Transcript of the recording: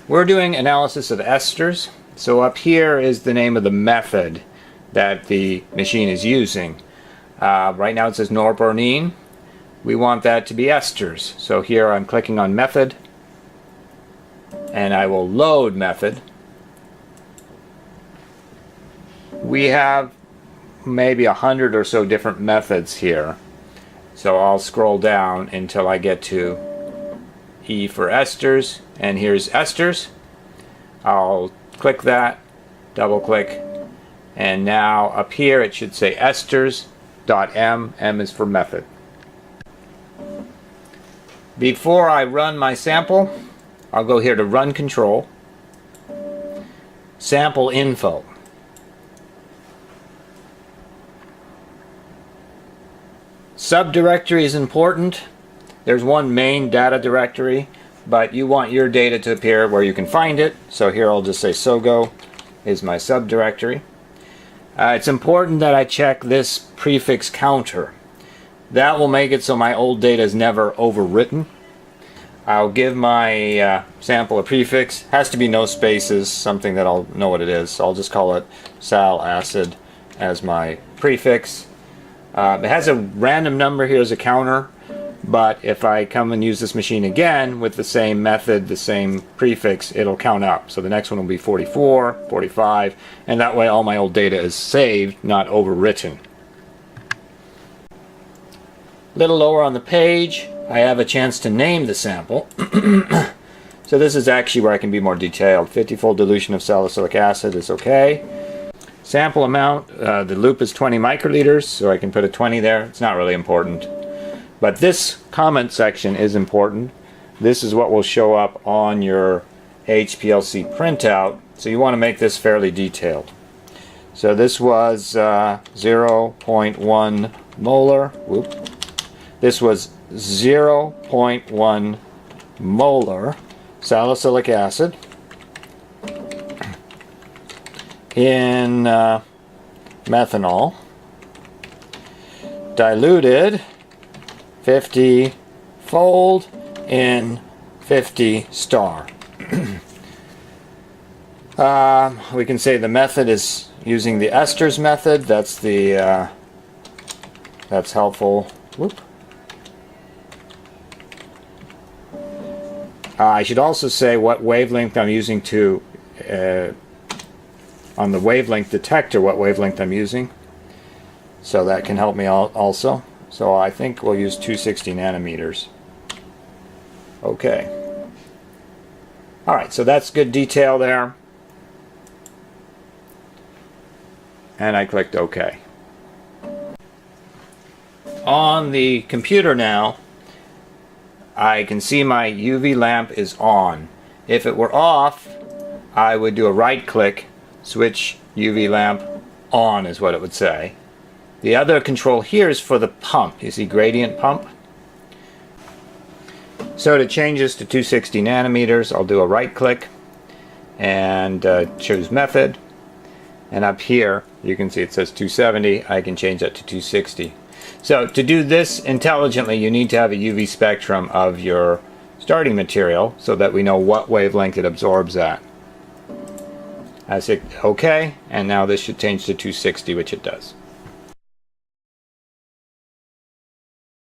We're doing analysis of esters. So up here is the name of the method that the machine is using. Right now it says norbornene. We want that to be esters. So here I'm clicking on method, and I will load method. We have maybe 100 or so different methods here. So I'll scroll down until I get to E for esters, and here's esters. I'll click that, double click, and now up here it should say esters.m. M is for method. Before I run my sample, I'll go here to run control, sample info. Subdirectory is important. There's one main data directory, but you want your data to appear where you can find it. So here I'll just say SOGO is my subdirectory. It's important that I check this prefix counter. That will make it so my old data is never overwritten. I'll give my sample a prefix. Has to be no spaces, something that I'll know what it is. So I'll just call it sal acid as my prefix. It has a random number here as a counter, but if I come and use this machine again with the same method, the same prefix, it'll count up. So the next one will be 44, 45, and that way all my old data is saved, not overwritten. A little lower on the page, I have a chance to name the sample. So this is actually where I can be more detailed. 50-fold dilution of salicylic acid is okay. Sample amount, the loop is 20 microliters, so I can put a 20 there. It's not really important. But this comment section is important. This is what will show up on your HPLC printout, so you want to make this fairly detailed. So this was 0.1 molar. Whoop. This was 0.1 molar salicylic acid in methanol, diluted 50-fold in 50 star. We can say the method is using the esters method. That's the that's helpful. Whoop. I should also say what wavelength I'm using to on the wavelength detector, what wavelength I'm using. So that can help me also. So I think we'll use 260 nanometers. Okay. Alright, so that's good detail there. And I clicked OK. On the computer now, I can see my UV lamp is on. If it were off, I would do a right click, switch UV lamp on is what it would say. The other control here is for the pump. You see gradient pump? So to change this to 260 nanometers, I'll do a right click and choose method. And up here, you can see it says 270. I can change that to 260. So to do this intelligently, you need to have a UV spectrum of your starting material so that we know what wavelength it absorbs at. I say OK, and now this should change to 260, which it does.